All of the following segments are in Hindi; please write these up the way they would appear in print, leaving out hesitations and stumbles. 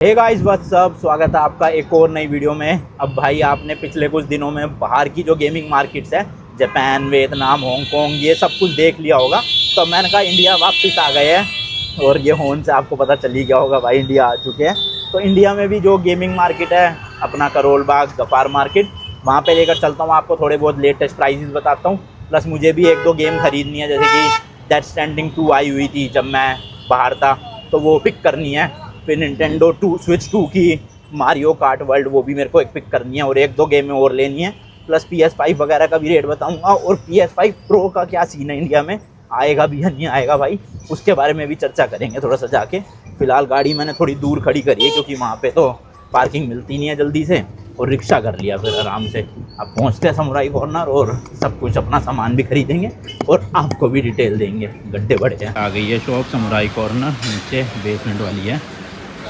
हे गाइस व्हाट्स अप, स्वागत है आपका एक और नई वीडियो में। अब भाई आपने पिछले कुछ दिनों में बाहर की जो गेमिंग मार्केट्स है, जापान, वियतनाम, हांगकांग, ये सब कुछ देख लिया होगा। तो मैंने कहा इंडिया वापस आ गए हैं और ये होन से आपको पता चल ही गया होगा भाई इंडिया आ चुके हैं। तो इंडिया में भी जो गेमिंग मार्केट है अपना करोल बाग गफार मार्केट, वहाँ पे लेकर चलता हूँ आपको, थोड़े बहुत लेटेस्ट प्राइजेस बताता हूँ। प्लस मुझे भी एक दो गेम खरीदनी है, जैसे कि डेथ स्ट्रैंडिंग 2 आई हुई थी जब मैं बाहर था, तो वो पिक करनी है। फिर निंटेंडो स्विच 2 की मारियो कार्ट वर्ल्ड, वो भी मेरे को एक पिक करनी है और एक दो गेमें और लेनी है। प्लस PS5 वगैरह का भी रेट बताऊंगा और PS5 प्रो का क्या सीन है, इंडिया में आएगा भी या नहीं आएगा भाई, उसके बारे में भी चर्चा करेंगे थोड़ा सा जाके। फिलहाल गाड़ी मैंने थोड़ी दूर खड़ी करी है क्योंकि वहाँ पे तो पार्किंग मिलती नहीं है जल्दी से, और रिक्शा कर लिया फिर आराम से। अब पहुँचते हैं समुराई कॉर्नर और सब कुछ अपना सामान भी खरीदेंगे और आपको भी डिटेल देंगे। गड्ढे बड़े हैं। आ गई है शॉप समुराई कॉर्नर, नीचे बेसमेंट वाली है।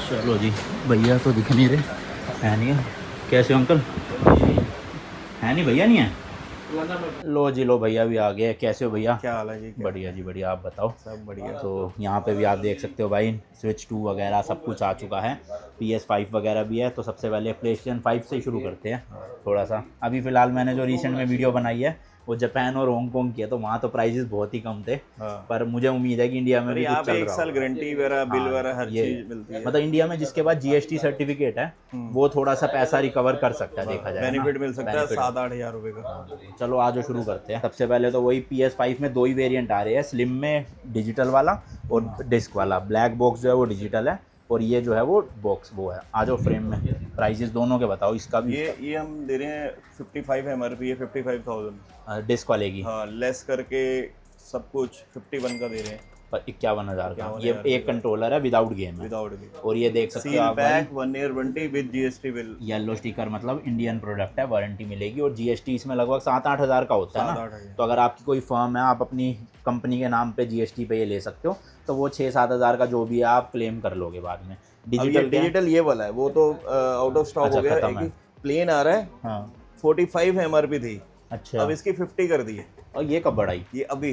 चलो जी, भैया तो दिख नहीं रहे, है नहीं है। कैसे हो अंकल? है नहीं भैया, नहीं है। लो जी, लो भैया भी आ गए। कैसे हो भैया? क्या हाल है जी? बढ़िया जी बढ़िया, आप बताओ। सब बढ़िया। तो यहाँ पे भी आप देख सकते हो भाई, स्विच 2 वगैरह सब कुछ आ चुका है। PS5 वगैरह भी है। तो सबसे पहले PlayStation 5 से ही शुरू करते हैं थोड़ा सा। अभी फ़िलहाल मैंने जो रिसेंट में वीडियो बनाई है वो जापान और हांगकांग की है, तो वहाँ तो प्राइजेस बहुत ही कम थे। हाँ। पर मुझे उम्मीद है कि इंडिया में भी कुछ चल एक रहा साल होगा। गारंटी वगैरह, बिल हाँ, वगैरह हर ये चीज मिलती है। मतलब इंडिया में जिसके पास GST सर्टिफिकेट है वो थोड़ा सा पैसा रिकवर कर सकता है, देखा जाए बेनिफिट मिल सकता है बेनिफिट। 7-8 हज़ार रुपए का। हाँ, चलो आज शुरू करते हैं। सबसे पहले तो वही PS5 में दो ही वेरिएंट आ रहे हैं, स्लिम में डिजिटल वाला और डिस्क वाला। ब्लैक बॉक्स जो है वो डिजिटल है और ये जो है वो बॉक्स वो है। आ जाओ फ्रेम में। प्राइजेस दोनों के बताओ, इसका भी ये हम दे रहे हैं 55 MRP है, 55,000। डिस्क वाले की हाँ, लेस करके सब कुछ 51 का दे रहे हैं। पर 51,000 का। 51,000 ये एक कंट्रोलर है विदाउट गेम है। Without bill. और ये देख सकते हो सील आप भाई, pack 1 year warranty with GST bill. Yellow sticker मतलब इंडियन प्रोडक्ट है, वारंटी मिलेगी। और GST इसमें लगभग 7-8 हज़ार का होता है 7-8 ना। हज़ार। तो अगर आपकी कोई फर्म है, आप अपनी कंपनी के नाम पे GST पे ये ले सकते हो, तो वो 6-7 हज़ार का जो भी है आप क्लेम कर लोगे बाद में। डिजिटल ये वाला है, वो तो आउट ऑफ स्टॉक हो गया है। प्लेन आ रहा है। हाँ 45 MRP थी, अच्छा। अब इसकी 50 कर दी है। और ये कब बढ़ाई? ये अभी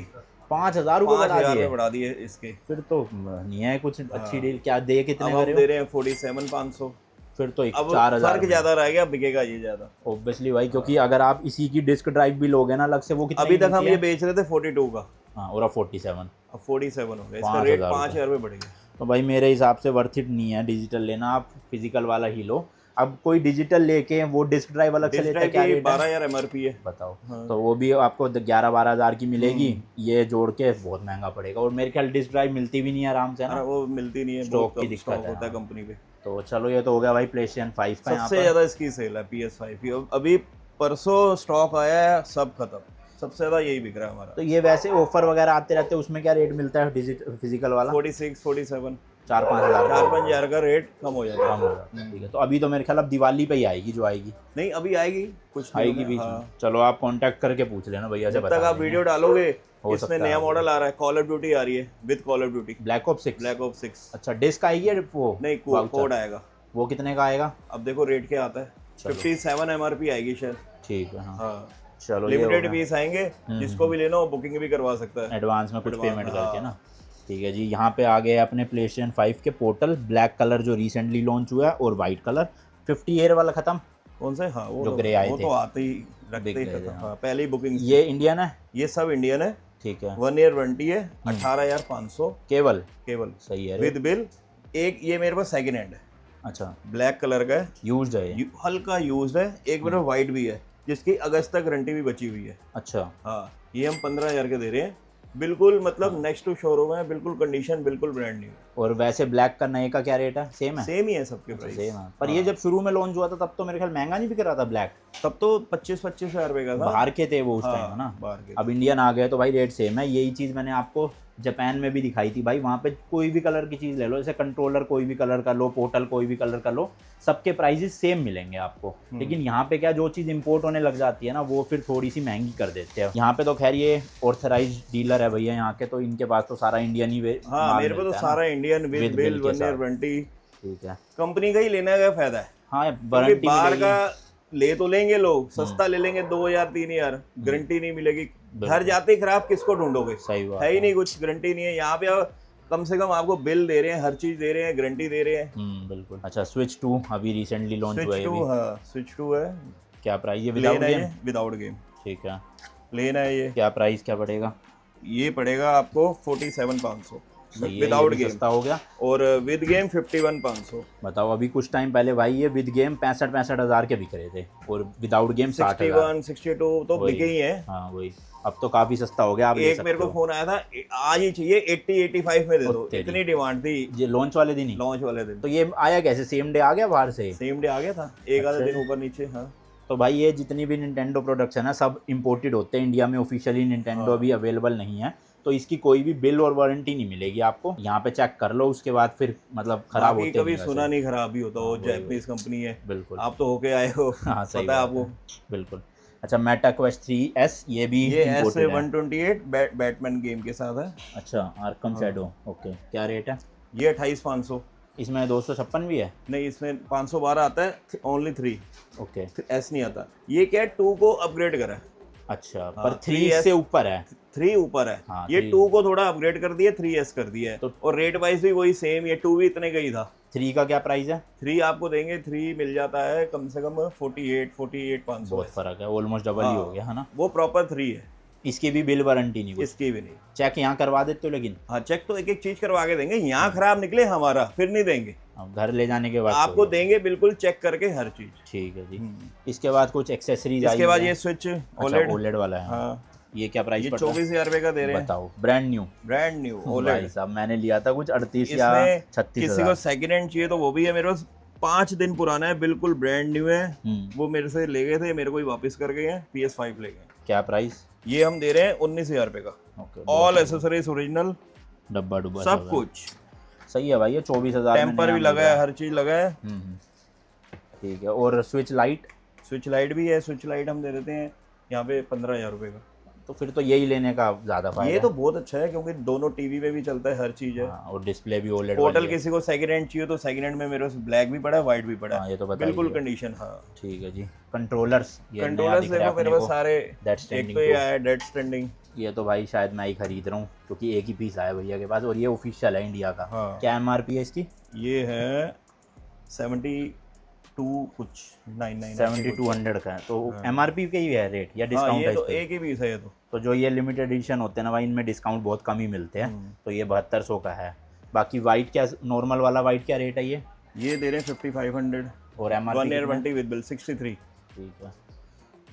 5,000 रुपये बढ़ा 5,000 दिए? में बढ़ा दिए इसके। फिर तो नहीं है कुछ अच्छी डील। क्या दे कितने अब हम करे दे हो? रहे हैं 47,500। फिर तो अब 4,000 फर्क ज्यादा रह गया, बिकेगा ये ज्यादा ऑब्वियसली भाई, क्योंकि अगर आप इसी की डिस्क ड्राइव भी लोगे ना अलग से, वो कितने अभी की तक हम मिलती ये है? बेच रहे थे 42 का। हाँ, और अब 47। अब 47 हो गया, इसका 5,000 रेट 5,000 रुपये बढ़ गया। तो भाई मेरे हिसाब से वर्थ इट नहीं है डिजिटल लेना, आप फिजिकल वाला ही लो। अब कोई डिजिटल लेके वो डिस्क ड्राइव अलग से लेता है, क्या रेट है? 12,000 MRP है। बताओ। हाँ। तो वो भी आपको 11-12 हज़ार की मिलेगी। ये जोड़ के बहुत महंगा पड़ेगा और मेरे ख्याल डिस्क ड्राइव मिलती भी नहीं है आराम से, है ना। वो मिलती नहीं है, स्टॉक की दिक्कत स्टॉक है। होता है कंपनी पे। तो चलो, ये तो हो गया भाई PlayStation 5 का। यहाँ सबसे पर ज्यादा इसकी सेल है PS5 की। अभी परसों स्टॉक आया है, सब खत्म। सबसे ज्यादा यही बिक रहा है हमारा। तो ये वैसे ऑफर वगैरह आते रहते हैं, उसमें क्या रेट मिलता है डिजिटल फिजिकल वाला? 46, 47, 4-5 हज़ार 4-5 हज़ार का रेट कम हो जाता कम है। होगा। ठीक है, तो अभी तो मेरे ख्याल अब दिवाली पे ही आएगी, जो आएगी। नहीं, अभी आएगी कुछ दिनों आएगी में। बीच में। हाँ। चलो आप कांटेक्ट करके पूछ लेना भैया से, जब बता तक आप देंगे। वीडियो डालोगे, हो इसमें सकता नया है। मॉडल आ रहा है, कॉल ऑफ ड्यूटी आ रही है with call of duty, black ops 6। Black ops 6। अच्छा, डिस्क आएगी या वो नहीं, वाउचर? कोड आएगा। वो कितने का आएगा? अब देखो रेट क्या आता है। चलो। 57 MRP आएगी शायद। ठीक है। हाँ, हाँ, चलो, ये लिमिटेड पीस आएंगे, जिसको भी लेना हो बुकिंग भी करवा सकता है एडवांस में कुछ Advance, पेमेंट हाँ। करके ना। ठीक है जी, यहाँ पे आ गए अपने PlayStation 5 के पोर्टल। ब्लैक कलर जो रिसेंटली लॉन्च हुआ है और वाइट कलर। 50 ईयर वाला खत्म। कौन से? हाँ, वो जो तो ग्रे आए वो थे। तो आते ही रखते बिक ही गए थे, खत्म। हाँ। हाँ, पहले ही बुकिंग। ये इंडियन है? ये सब इंडियन है। ठीक है। 1 ईयर वारंटी है, 18,500 केवल? केवल सही है विद बिल। एक ये मेरे पास सेकंड हैंड है, अच्छा, ब्लैक कलर का है, यूज्ड है ये? हल्का यूज्ड है। एक मेरे वाइट भी है, जिसकी अगस्त तक गारंटी भी बची हुई है। अच्छा। हाँ, ये हम 15,000 के दे रहे हैं, बिल्कुल मतलब नेक्स्ट टू शोरूम है, बिल्कुल कंडीशन बिल्कुल ब्रांड न्यू। और वैसे ब्लैक का नए का क्या रेट है? सेम है? सेम ही है सबके प्राइस। सेम है। पर ये जब शुरू में लॉन्च हुआ था तब तो मेरे ख्याल महंगा नहीं बिक रहा था ब्लैक। तब तो 25-25 हज़ार रुपए का था। बाहर के थे वो उस हाँ, टाइम ना। बाहर के। अब इंडियन आ गए तो भाई रेट सेम है। यही चीज़ मैंने आपको जापान में भी दिखाई थी भाई। वहाँ पे कोई भी कलर की चीज़ ले लो, जैसे कंट्रोलर कोई भी कलर का लो, पोर्टल कोई भी कलर का लो, सबके प्राइजेस सेम मिलेंगे आपको। लेकिन यहाँ पे क्या, जो चीज़ इंपोर्ट होने लग जाती है ना, वो फिर थोड़ी सी महंगी कर देते हैं। यहाँ पे तो खैर ये ऑथराइज डीलर है भैया यहाँ के, तो इनके पास तो सारा इंडियन ही हाँ, मेरे पे तो सारा Indian with bill, 1 year warranty. ठीक है। कंपनी का ही लेने का फायदा है। हाँ, क्योंकि वारंटी बाहर मिलेगी। का ले तो लेंगे लोग, सस्ता ले लेंगे 2,000 3,000, गारंटी नहीं मिलेगी। घर जाते ही खराब किसको ढूंढोगे? सही बात है ही नहीं कुछ, गारंटी नहीं है। यहाँ पे कम से कम आपको बिल दे रहे हैं, हर चीज दे रहे हैं, गारंटी दे रहे हैं। बिल्कुल। अच्छा स्विच 2 अभी रिसेंटली लॉन्च हुआ है स्विच 2, हाँ स्विच 2 है। क्या प्राइस है विदाउट प्लेन है गेम? ये, विदाउट गेम ठीक है। प्लेन है ये। क्या प्राइस क्या पड़ेगा? ये पड़ेगा आपको 47,500 सही है, ये विदाउट भी गेम, सस्ता हो गया। और विद गेम 51,500। बताओ अभी कुछ टाइम पहले भाई ये विद गेम 65 हज़ार के बिक रहे थे और विदाउट गेम 60,000। 61, 62 तो बिके ही है। हाँ वही, अब तो काफी सस्ता हो गया। आप ले एक मेरे सकते को हो। फोन आया था, आज ही चाहिए, 80 85 में दे दो, तेरी। इतनी डिमांड थी ये लॉन्च वाले दिन ही? लॉन्च वाले दिन। तो ये आया कैसे, सेम डे आ गया बाहर से? सेम डे आ गया था, एक आधा अच्छा। दिन ऊपर नीचे। हाँ तो भाई ये जितनी भी निंटेंडो प्रोडक्ट्स है ना सब इंपोर्टेड होते हैं, इंडिया में ऑफिशियली निंटेंडो अभी अवेलेबल नहीं है, तो इसकी कोई भी बिल और वारंटी नहीं मिलेगी आपको। यहाँ पे चेक कर लो, उसके बाद फिर मतलब खराब बाकी होते कभी नहीं सुना वैसे। नहीं खराब ही होता, वो वही, जापानीज कंपनी है। बिल्कुल। आप तो होके आए हो, हाँ सही पता है बात आपको। बिल्कुल। अच्छा मेटा क्वेस्ट 3S ये भी ये imported है। S128 बैटमैन गेम के साथ है। अच्छा आर्कम शैडो, ओके। क्या रेट है ये 28,500। इसमें? 256 भी है? नहीं, इसमें 512 आता है, ओनली 3 ओके। S नहीं आता। ये क्या है, 2 को अपग्रेड करा है। अच्छा पर 3 3S से ऊपर है? 3 ऊपर है। हाँ, ये 3 2 को थोड़ा अपग्रेड कर दिया, 3S कर दिया है। तो- और रेट वाइज भी वही सेम, ये 2 भी इतने का ही था। 3 का क्या प्राइस है? 3 आपको देंगे, 3 मिल जाता है कम से कम 48,500। बहुत फर्क है, ऑलमोस्ट डबल ही हो गया है ना। वो प्रॉपर 3 है, इसकी भी बिल वारंटी नहीं कुछ? इसकी भी नहीं। चेक यहाँ करवा देते हो लेकिन? हाँ चेक तो एक एक चीज करवा के देंगे, यहाँ खराब निकले हमारा फिर नहीं देंगे, अब घर ले जाने के बाद आपको तो- देंगे बिल्कुल चेक करके हर चीज। ठीक है जी। इसके बाद कुछ एक्सेसरीज आई इसके बाद है? ये स्विच अच्छा ओलेड वाला है। हाँ ये क्या प्राइस ये पड़ता है? 24,000 रुपए का दे रहे हैं, बताओ, ब्रांड न्यू? ब्रांड न्यू भाई ओलेड। साहब मैंने लिया था कुछ 38 या इसमें 36 किसी को सेकंड हैंड चाहिए तो वो भी है मेरे पास, 5 दिन पुराना है, बिल्कुल ब्रांड न्यू है। वो मेरे से ले गए थे, मेरे को ही वापस कर गए हैं, PS5 ले गए। क्या प्राइस? ये हम दे रहे हैं 19,000 रुपए का, ओके। ऑल एसेसरीज ओरिजिनल, डब्बा डुब्बा सब कुछ। सही है भाई, ये 24,000 में टेम्पर नया भी मिल लगा रहा है, हर चीज लगा है। ठीक है। और स्विच लाइट? स्विच लाइट भी है, स्विच लाइट हम दे देते हैं यहाँ पे 15,000 रुपए का। तो फिर तो यही लेने का ज्यादा फायदा ये तो बहुत अच्छा है, क्योंकि दोनों टीवी में भी चलता है, हर चीज है। हाँ, और डिस्प्ले भी ओलेड टोटल किसी को सेकंड हैंड चाहिए तो सेकंड हैंड में मेरे पास ब्लैक भी पड़ा है, व्हाइट भी पड़ा हाँ, है, ये तो बता बिल्कुल दीजिए। कंडीशन। हाँ ठीक है जी। कंट्रोलर्स? ये नया कंट्रोलर्स दिख रहा है देखो मेरे अपने पास को। सारे, Dead एक Stranding तो ये 2। आया डेड स्टैंडिंग। ये तो भाई शायद मैं ही खरीद रहा हूँ क्योंकि एक ही पीस आया भैया के पास और ये ऑफिशियल है इंडिया का। हाँ। क्या MRP है इसकी? ये है 72 कुछ 99 7200 का है, तो MRP के ही है रेट या हाँ, डिस्काउंट ये है तो इस पे? एक ही पीस है ये तो जो ये लिमिटेड एडिशन होते हैं ना भाई, इनमें डिस्काउंट बहुत कम ही मिलते हैं, तो ये 7200 का है। बाकी वाइट क्या, नॉर्मल वाला वाइट क्या रेट है ये? ये दे रहे हैं 5500 और MRP 1 ईयर कितना? 20 विद बिल 63। ठीक है।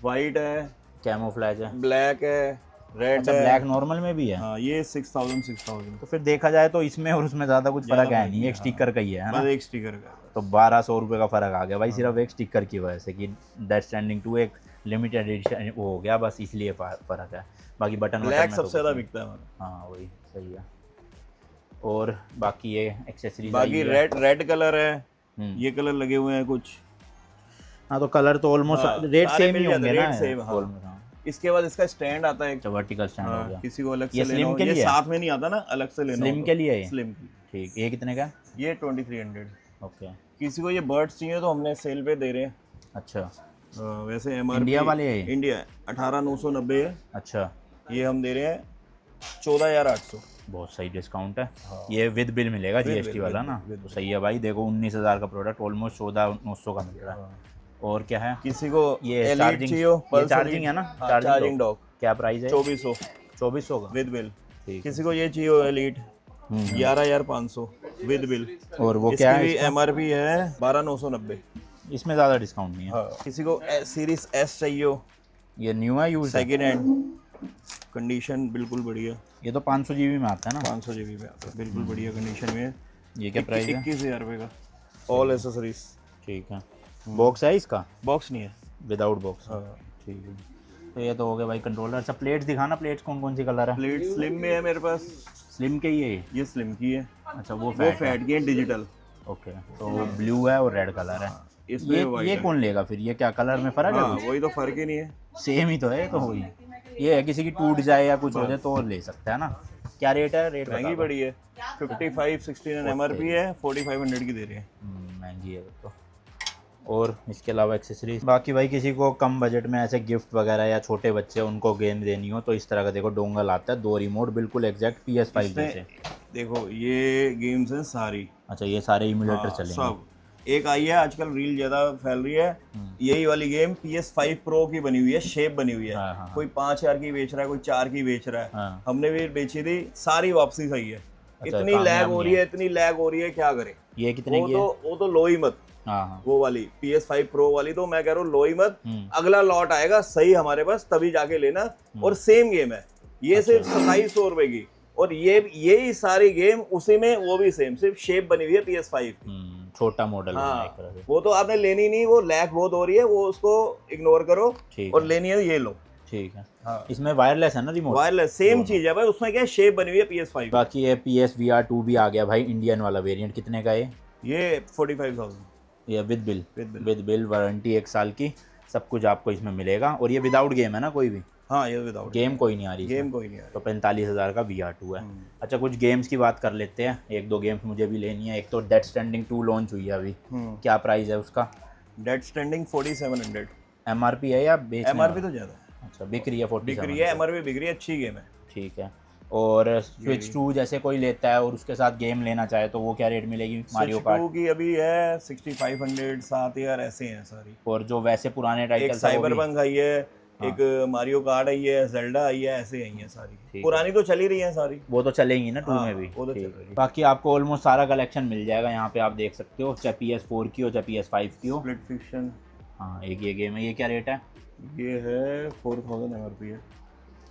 वाइट है, कैमोफ्लेज है? ब्लैक है, रेड अच्छा है। ब्लैक नॉर्मल में भी है? हाँ ये 6000। तो फिर देखा जाए तो इसमें और उसमें ज़्यादा कुछ फर्क है नहीं, एक स्टिकर का ही है ना? बस एक स्टिकर का। तो 1200 रुपये का फ़र्क आ गया भाई सिर्फ एक स्टिकर की वजह से, कि डेथ स्टैंडिंग 2 एक लिमिटेड एडिशन वो हो गया, बस इसलिए फ़र्क है। बाकी बटन ब्लैक सबसे ज़्यादा बिकता है हमारा। हाँ वही सही है। और बाकी ये एक्सेसरीज बाकी रेड कलर है, ये कलर लगे हुए हैं कुछ। हाँ तो कलर तो ऑलमोस्ट हाँ, रेट सारे सेम ही मिल जाते होंगे हैं, ना? रेट सेम, हाँ। almost, हाँ। इसके बाद इसका स्टैंड आता है एक, वर्टिकल स्टैंड हो गया। किसी को अलग ये से slim लेना हो, के ये लिए है? साथ में नहीं आता ना, अलग से लेना स्लिम हो के लिए है ये? स्लिम की। ठीक, ये कितने का? ये 2300। ओके। किसी को ये बर्ड्स चाहिए तो हमने सेल पे दे रहे हैं। अच्छा वैसे MRP इंडिया वाले है? इंडिया 18,990 है, अच्छा ये हम दे रहे हैं 14,800। बहुत सही डिस्काउंट है। ये विद बिल मिलेगा GST वाला ना, तो सही है भाई। देखो 19,000 का प्रोडक्ट ऑलमोस्ट 14,900 का मिल रहा है। और क्या है? किसी को ये Elite चार्जिंग, चाहिए हो, ये Pulse चार्जिंग Elite। है ना? हाँ, चार्जिंग चार्जिंग डॉग क्या प्राइस है? 2400 2400 का विद बिल। ठीक। किसी को ये चाहिए हो एलीट 11,500 विद बिल। और वो क्या है? इसकी भी MRP है 12,990। इसमें ज़्यादा डिस्काउंट नहीं है। हाँ किसी को सीरीज S चाहिए हो, ये न्यू है यूज? सेकेंड हैंड, कंडीशन बिल्कुल बढ़िया। ये तो 500 GB में आता है ना? 500 GB में आता है, बिल्कुल बढ़िया कंडीशन में है। ये क्या प्राइस है? 21,000 रुपये का, ऑल एसेसरीज। ठीक है। बॉक्स है इसका? बॉक्स नहीं है, विदाउट बॉक्स? हाँ। ठीक है। तो ये तो हो गया भाई कंट्रोलर। अच्छा प्लेट्स दिखाना, प्लेट्स कौन कौन सी कलर है? प्लेट स्लिम में है मेरे पास, स्लिम के ही है ये स्लिम की है। अच्छा वो वो फैट है। फैट की है, डिजिटल। ओके, तो ब्लू है और रेड कलर है। इसमें white ये है। कौन लेगा फिर? ये क्या कलर में फर्क है हाँ कुछ? वही तो फर्क ही नहीं है। सेम ही तो है तो वही। ये है किसी की टूट जाए या कुछ हो जाए तो ले सकता है ना? क्या रेट है? रेट महंगी पड़ी है, 55-16 MRP है, 4,500 की दे रहे हैं। महंगी है तो। और इसके अलावा एक्सेसरीज बाकी भाई किसी को कम बजट में ऐसे गिफ्ट वगैरह या छोटे बच्चे उनको गेम देनी हो तो इस तरह का देखो डोंगल आता है, 2 रिमोट बिल्कुल एग्जैक्ट PS5 जैसे। देखो ये गेम्स हैं सारी। अच्छा, ये सारे इमुलेटर हाँ, चलेंगे। सब। एक आई है आजकल रील ज्यादा फैल रही है, यही वाली गेम PS5 Pro की बनी हुई है, शेप बनी हुई है। हाँ हाँ कोई 5,000 की बेच रहा है, कोई 4 की बेच रहा है। हाँ। हमने भी बेची थी, सारी वापसी सही है। अच्छा, इतनी लैग कामयाब हो नहीं रही है, इतनी लैग हो रही है, क्या करे। ये कितने की है? वो तो लो ही मत। हाँ हाँ। वो वाली PS5 Pro वाली तो मैं कह रहा हूँ लो ही मत। हम्म। अगला लॉट आएगा सही हमारे पास, तभी जाके लेना। और सेम गेम है ये, सिर्फ 2700 रुपए की। और यही सारी गेम उसी में, वो भी सेम, सिर्फ शेप बनी हुई है PS5 की। छोटा मॉडल है एक तरह हाँ, से। वो तो आपने लेनी नहीं, वो लैग बहुत हो रही है, वो उसको इग्नोर करो। ठीक और है। लेनी है तो ये लो। ठीक है। हाँ, इसमें वायरलेस है ना रिमोट? वायरलेस सेम चीज है भाई, उसमें क्या शेप बनी हुई है PS5 की। बाकी ये PSVR 2 भी आ गया भाई, इंडियन वाला वेरिएंट। कितने का है ये 45,000 ये? With bill? With bill। With bill, warranty 1 साल की, सब कुछ आपको इसमें मिलेगा। और ये विदाउट गेम है ना? कोई भी हाँ, ये विदाउट गेम कोई नहीं आ रही गेम इसमें? कोई नहीं आ तो 45,000 का VR2 है। अच्छा, कुछ गेम्स की बात कर लेते हैं। 1-2 गेम्स मुझे भी लेनी है। एक तो डेथ स्ट्रैंडिंग 2 लॉन्च हुई है अभी। क्या प्राइस है उसका? Death stranding 4700। MRP है या बेचने MRP वाला? तो ज्यादा है, अच्छा, बिक रही है 47? बिक रही है, MRP बिक रही है, अच्छी गेम है। ठीक है। और स्विच 2 जैसे कोई लेता है और उसके साथ गेम लेना चाहे तो वो क्या रेट मिलेगी? मारियो Switch कार्ट 2 की अभी है 6500, 7,000 ऐसे हैं सारी। और जो वैसे पुराने एक टाइटल साइबरपंक आई है, एक मारियो कार्ड आई है, जेल्डा आई है, ऐसे आई है सारी। पुरानी तो चली रही है सारी, वो तो चलेंगी ना 2 हाँ, में भी। वो तो ठीक चल है। रही है। बाकी आपको ऑलमोस्ट सारा कलेक्शन मिल जाएगा यहाँ पे, आप देख सकते हो, चाहे PS4 की हो चाहे PS5 की हो। स्प्लिट फिक्शन, हाँ, एक ये गेम है। ये क्या रेट है? ये है 4000 MRP है,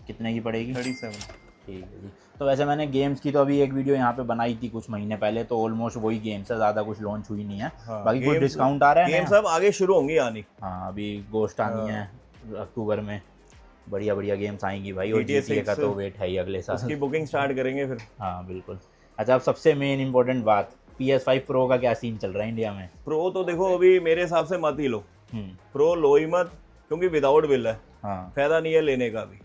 कितने की पड़ेगी? 37। ठीक है जी। तो वैसे मैंने गेम्स की तो अभी एक वीडियो यहाँ पे बनाई थी कुछ महीने पहले, तो ऑलमोस्ट वही गेम्स है, ज़्यादा कुछ लॉन्च हुई नहीं है। बाकी कोई डिस्काउंट आ रहा है? गेम सब आगे शुरू होंगी आनी। हाँ, अभी गोस्ट आनी है अक्टूबर में, बढ़िया बढ़िया गेम्स आएंगी भाई। और GTA का तो वेट है ही अगले साल, उसकी बुकिंग स्टार्ट करेंगे फिर। हाँ बिल्कुल। अच्छा, अब सबसे मेन इंपॉर्टेंट बात, PS5 Pro का क्या सीन चल रहा है इंडिया में? प्रो तो देखो अभी मेरे हिसाब से मत ही लो, प्रो लो ही मत, क्योंकि विदाउट बिल है, हाँ। फायदा नहीं है लेने का भी।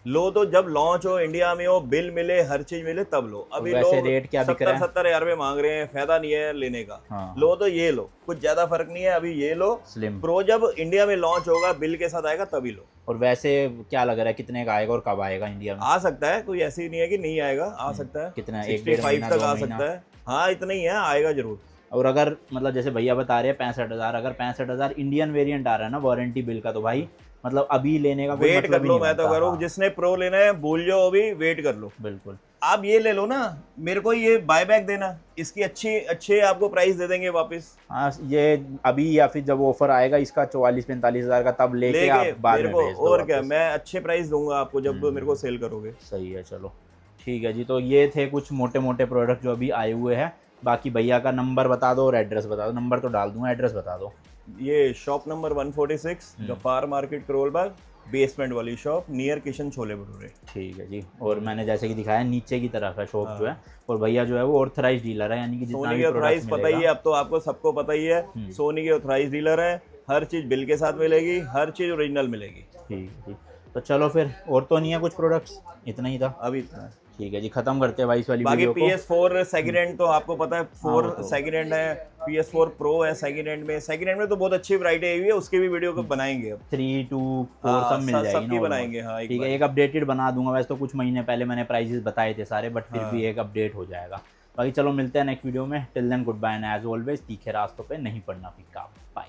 लो तो जब लॉन्च हो, इंडिया में हो, बिल मिले, हर चीज मिले, तब लो। अभी वैसे लोग रेट क्या बिक रहा है? 70 हजार में मांग रहे हैं, फायदा नहीं है लेने का। हाँ। लो तो ये लो, कुछ ज्यादा फर्क नहीं है, अभी ये लो। स्लिम प्रो जब इंडिया में लॉन्च होगा, बिल के साथ आएगा, तभी लो। और वैसे क्या लग रहा है कितने का आएगा और कब आएगा इंडिया में? आ सकता है, कोई ऐसी नहीं है कि नहीं आएगा, आ सकता है। कितना? 65 तक आ सकता है। हाँ, इतना ही है, आएगा जरूर। और अगर मतलब जैसे भैया बता रहे हैं 65,000, अगर 65,000 इंडियन वेरिएंट आ रहा है ना वारंटी बिल का, तो भाई मतलब अभी लेने का कोई वेट मतलब कर ही लो, नहीं मैं तो बनता। करूँ, जिसने प्रो लेना है भूल जाओ, अभी वेट कर लो। बिल्कुल। आप ये ले लो ना, मेरे को ये बाय बैक देना, इसकी अच्छे आपको प्राइस दे देंगे वापस। हाँ, ये अभी या फिर जब ऑफर आएगा इसका 44-45,000 का, तब लेके आप बाद मेरे में को, भेज दो और क्या, वापस। मैं अच्छे प्राइस दूंगा आपको जब मेरे को सेल करोगे। सही है, चलो ठीक है जी। तो ये थे कुछ मोटे मोटे प्रोडक्ट जो अभी आए हुए हैं। बाकी भैया का नंबर बता दो और एड्रेस बता दो। नंबर तो डाल दूंगा, एड्रेस बता दो। ये shop number 146 Ghaffar market, Karol Bagh, basement वाली शॉप, नियर किशन छोले भटूरे। ठीक है जी। और मैंने जैसे कि दिखाया, नीचे की तरफ है शॉप जो है। और भैया जो है वो ऑथराइज डीलर है, यानी कि जितना सोनी भी के प्रोडक्ट ऑथराइज पता ही है, अब तो आपको सबको पता ही है, सोनी के ऑथराइज डीलर है। हर चीज बिल के साथ मिलेगी, हर चीज ओरिजिनल मिलेगी। ठीक है। तो चलो फिर, और तो नहीं है कुछ प्रोडक्ट्स? इतना ही था अभी इतना है। ठीक है जी, खत्म करते हैं भाई इस वाली बाकी वीडियो को। PS4 सेकंड हैंड तो आपको पता है, 4 सेकंड हैंड है, PS4 Pro है सेकंड हैंड में। सेकंड हैंड में तो बहुत अच्छी वैरायटी आई हुई है, उसकी भी वीडियो को बनाएंगे अब। 3, 2, 4 सब मिल जाएगी सबकी ना? बनाएंगे, हाँ। ठीक है, एक अपडेटेड बना दूंगा। वैसे तो कुछ महीने पहले मैंने प्राइजेस बताए थे सारे, बट फिर भी एक अपडेट हो जाएगा। बाकी चलो मिलते हैं नेक्स्ट वीडियो में। Till then good bye and as always, तीखे रास्तों पे नहीं पड़ना फिक्का। बाय।